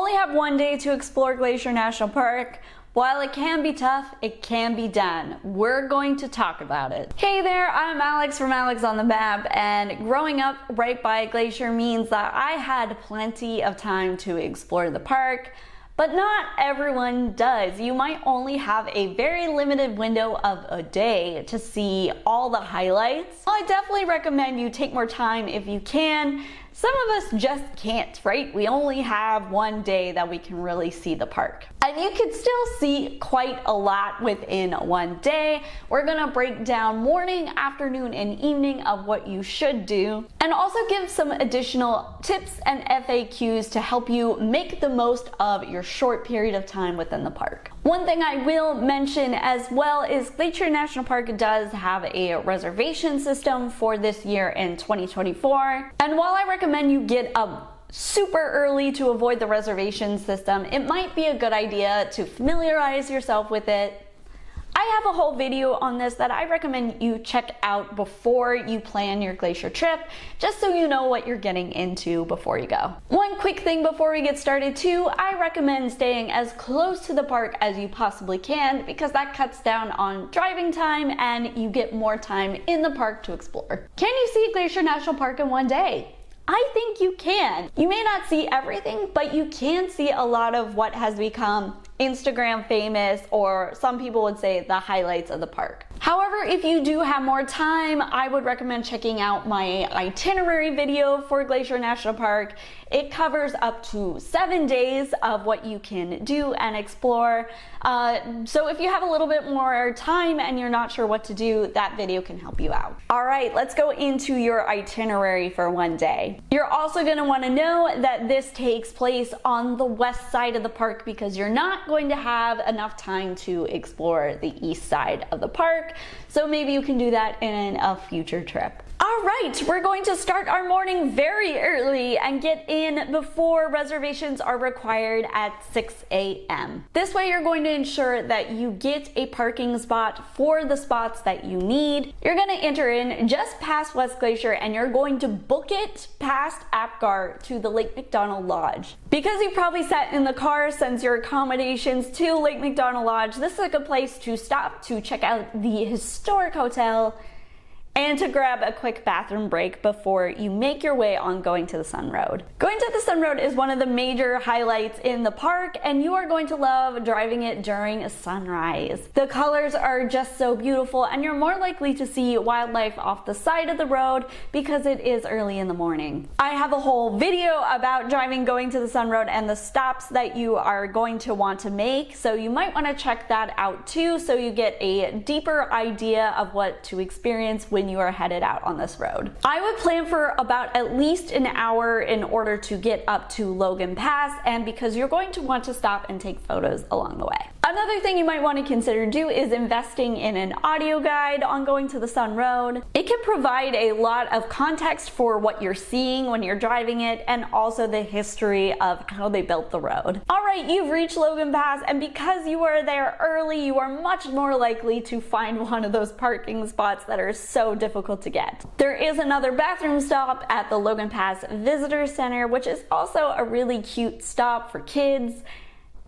only have one day to explore Glacier National Park. While it can be tough, it can be done. We're going to talk about it. Hey there, I'm Alex from Alex on the Map, and growing up right by Glacier means that I had plenty of time to explore the park, but not everyone does. You might only have a very limited window of a day to see all the highlights. Well, I definitely recommend you take more time if you can. Some of us just can't, right? We only have one day that we can really see the park. And you can still see quite a lot within one day. We're gonna break down morning, afternoon, and evening of what you should do, and also give some additional tips and FAQs to help you make the most of your short period of time within the park. One thing I will mention as well is Glacier National Park does have a reservation system for this year in 2024. And while I recommend you get up super early to avoid the reservation system, it might be a good idea to familiarize yourself with it. I have a whole video on this that I recommend you check out before you plan your Glacier trip, just so you know what you're getting into before you go. One quick thing before we get started too, I recommend staying as close to the park as you possibly can, because that cuts down on driving time and you get more time in the park to explore. Can you see Glacier National Park in one day? I think you can. You may not see everything, but you can see a lot of what has become Instagram famous, or some people would say the highlights of the park. However, if you do have more time, I would recommend checking out my itinerary video for Glacier National Park. It covers up to 7 days of what you can do and explore. So if you have a little bit more time and you're not sure what to do, that video can help you out. All right, let's go into your itinerary for one day. You're also going to want to know that this takes place on the west side of the park, because you're not going to have enough time to explore the east side of the park. So maybe you can do that in a future trip. All right, we're going to start our morning very early and get in before reservations are required at 6 a.m. This way you're going to ensure that you get a parking spot for the spots that you need. You're going to enter in just past West Glacier, and you're going to book it past Apgar to the Lake McDonald Lodge. Because you probably sat in the car since your accommodations to Lake McDonald Lodge, this is a good place to stop to check out the historic hotel and to grab a quick bathroom break before you make your way on going to the Sun Road. Going to the Sun Road is one of the major highlights in the park, and you are going to love driving it during sunrise. The colors are just so beautiful, and you're more likely to see wildlife off the side of the road because it is early in the morning. I have a whole video about driving going to the Sun Road and the stops that you are going to want to make, so you might want to check that out too, so you get a deeper idea of what to experience when you are headed out on this road. I would plan for about at least an hour in order to get up to Logan Pass, and because you're going to want to stop and take photos along the way. Another thing you might want to consider do is investing in an audio guide on going to the Sun Road. It can provide a lot of context for what you're seeing when you're driving it, and also the history of how they built the road. All right, you've reached Logan Pass, and because you are there early, you are much more likely to find one of those parking spots that are so difficult to get. There is another bathroom stop at the Logan Pass Visitor Center, which is also a really cute stop for kids,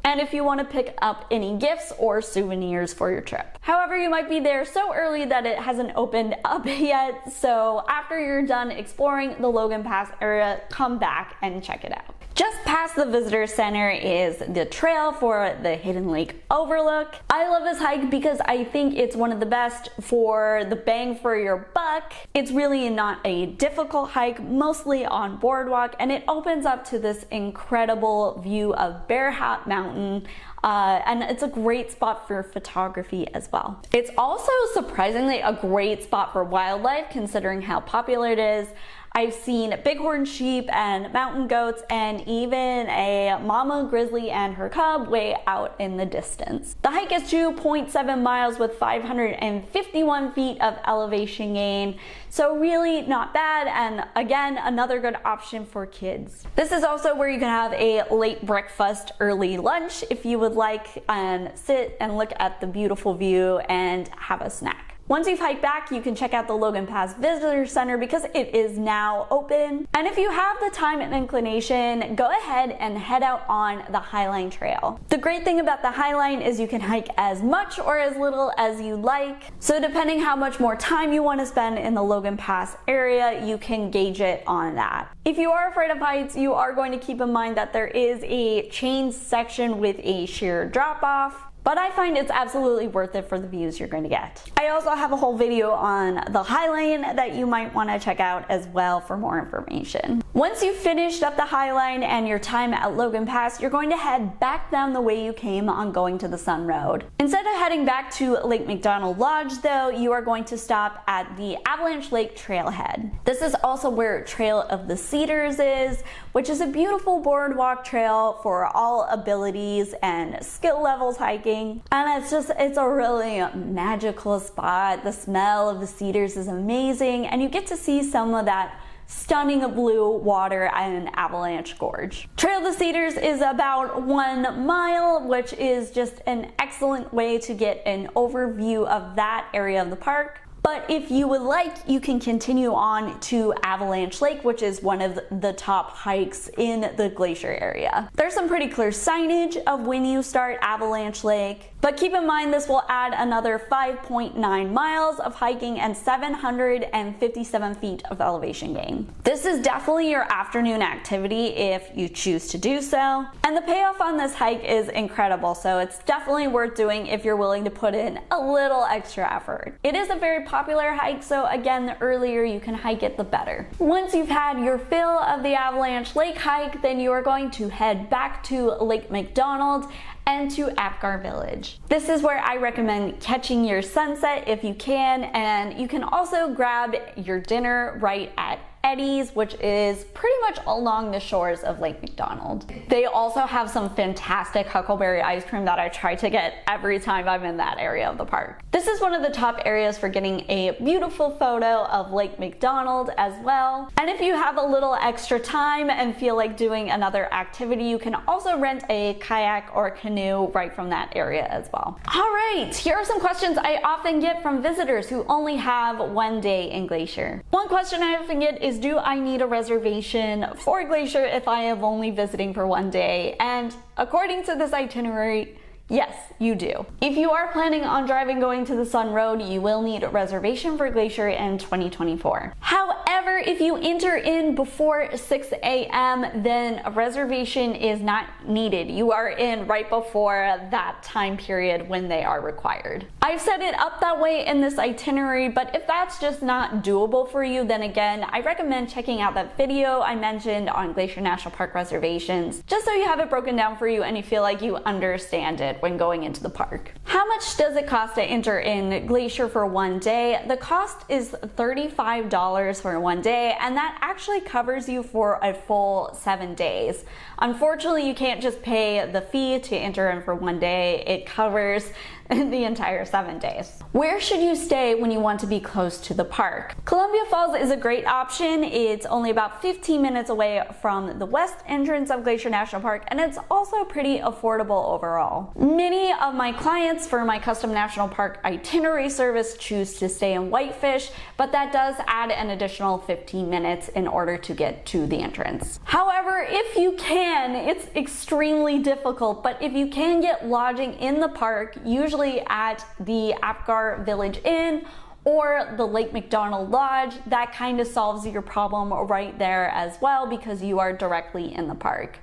and if you want to pick up any gifts or souvenirs for your trip. However, you might be there so early that it hasn't opened up yet, so after you're done exploring the Logan Pass area, come back and check it out. Just past the Visitor Center is the trail for the Hidden Lake Overlook. I love this hike because I think it's one of the best for the bang for your buck. It's really not a difficult hike, mostly on boardwalk, and it opens up to this incredible view of Bear Hat Mountain. And it's a great spot for photography as well. It's also surprisingly a great spot for wildlife, considering how popular it is. I've seen bighorn sheep and mountain goats, and even a mama grizzly and her cub way out in the distance. The hike is 2.7 miles with 551 feet of elevation gain, so really not bad, and again, another good option for kids. This is also where you can have a late breakfast, early lunch if you would like, and sit and look at the beautiful view and have a snack. Once you've hiked back, you can check out the Logan Pass Visitor Center because it is now open. And if you have the time and inclination, go ahead and head out on the Highline Trail. The great thing about the Highline is you can hike as much or as little as you like. So depending how much more time you want to spend in the Logan Pass area, you can gauge it on that. If you are afraid of heights, you are going to keep in mind that there is a chain section with a sheer drop off, but I find it's absolutely worth it for the views you're going to get. I also have a whole video on the Highline that you might want to check out as well for more information. Once you've finished up the Highline and your time at Logan Pass, you're going to head back down the way you came on going to the Sun Road. Instead of heading back to Lake McDonald Lodge though, you are going to stop at the Avalanche Lake Trailhead. This is also where Trail of the Cedars is, which is a beautiful boardwalk trail for all abilities and skill levels hiking. And it's a really magical spot. The smell of the cedars is amazing, and you get to see some of that stunning blue water in Avalanche Gorge. Trail of the Cedars is about 1 mile, which is just an excellent way to get an overview of that area of the park. But if you would like, you can continue on to Avalanche Lake, which is one of the top hikes in the glacier area. There's some pretty clear signage of when you start Avalanche Lake, but keep in mind this will add another 5.9 miles of hiking and 757 feet of elevation gain. This is definitely your afternoon activity if you choose to do so, and the payoff on this hike is incredible, so it's definitely worth doing if you're willing to put in a little extra effort. It is a very popular hike, so again, the earlier you can hike it, the better. Once you've had your fill of the Avalanche Lake hike, then you are going to head back to Lake McDonald and to Apgar Village. This is where I recommend catching your sunset if you can, and you can also grab your dinner right at Eddie's, which is pretty much along the shores of Lake McDonald. They also have some fantastic huckleberry ice cream that I try to get every time I'm in that area of the park. This is one of the top areas for getting a beautiful photo of Lake McDonald as well. And if you have a little extra time and feel like doing another activity, you can also rent a kayak or canoe right from that area as well. All right, here are some questions I often get from visitors who only have 1 day in Glacier. One question I often get is, do I need a reservation for Glacier if I am only visiting for 1 day? And according to this itinerary, yes, you do. If you are planning on driving going to the Sun Road, you will need a reservation for Glacier in 2024. However, if you enter in before 6 a.m., then a reservation is not needed. You are in right before that time period when they are required. I've set it up that way in this itinerary, but if that's just not doable for you, then again, I recommend checking out that video I mentioned on Glacier National Park reservations, just so you have it broken down for you and you feel like you understand it when going into the park. How much does it cost to enter in Glacier for 1 day? The cost is $35 for 1 day, and that actually covers you for a full 7 days. Unfortunately, you can't just pay the fee to enter in for 1 day. It covers the entire 7 days. Where should you stay when you want to be close to the park? Columbia Falls is a great option. It's only about 15 minutes away from the west entrance of Glacier National Park, and it's also pretty affordable overall. Many of my clients for my custom national park itinerary service choose to stay in Whitefish, but that does add an additional 15 minutes in order to get to the entrance. However, if you can, it's extremely difficult, but if you can get lodging in the park, usually at the Apgar Village Inn or the Lake McDonald Lodge, that kind of solves your problem right there as well because you are directly in the park.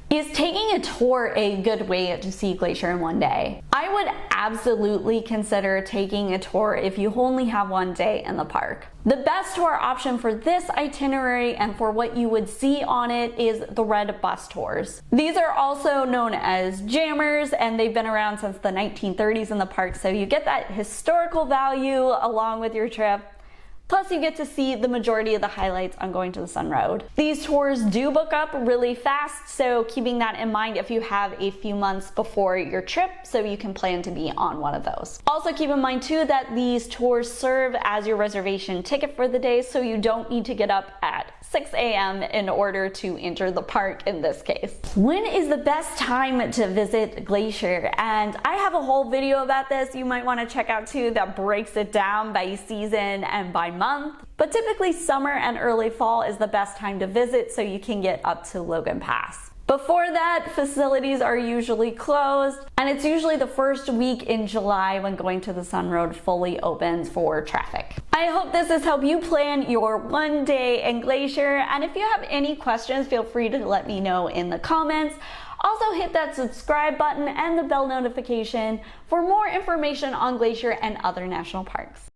Is taking a tour a good way to see Glacier in 1 day? I would absolutely consider taking a tour if you only have 1 day in the park. The best tour option for this itinerary and for what you would see on it is the red bus tours. These are also known as jammers, and they've been around since the 1930s in the park, so you get that historical value along with your trip. Plus, you get to see the majority of the highlights on going to the Sun Road. These tours do book up really fast, so keeping that in mind if you have a few months before your trip so you can plan to be on one of those. Also keep in mind too that these tours serve as your reservation ticket for the day, so you don't need to get up at 6 a.m. in order to enter the park in this case. When is the best time to visit Glacier? And I have a whole video about this you might want to check out too that breaks it down by season and by month. But typically summer and early fall is the best time to visit so you can get up to Logan Pass. Before that, facilities are usually closed, and it's usually the first week in July when Going to the Sun Road fully opens for traffic. I hope this has helped you plan your one day in Glacier, and if you have any questions, feel free to let me know in the comments. Also hit that subscribe button and the bell notification for more information on Glacier and other national parks.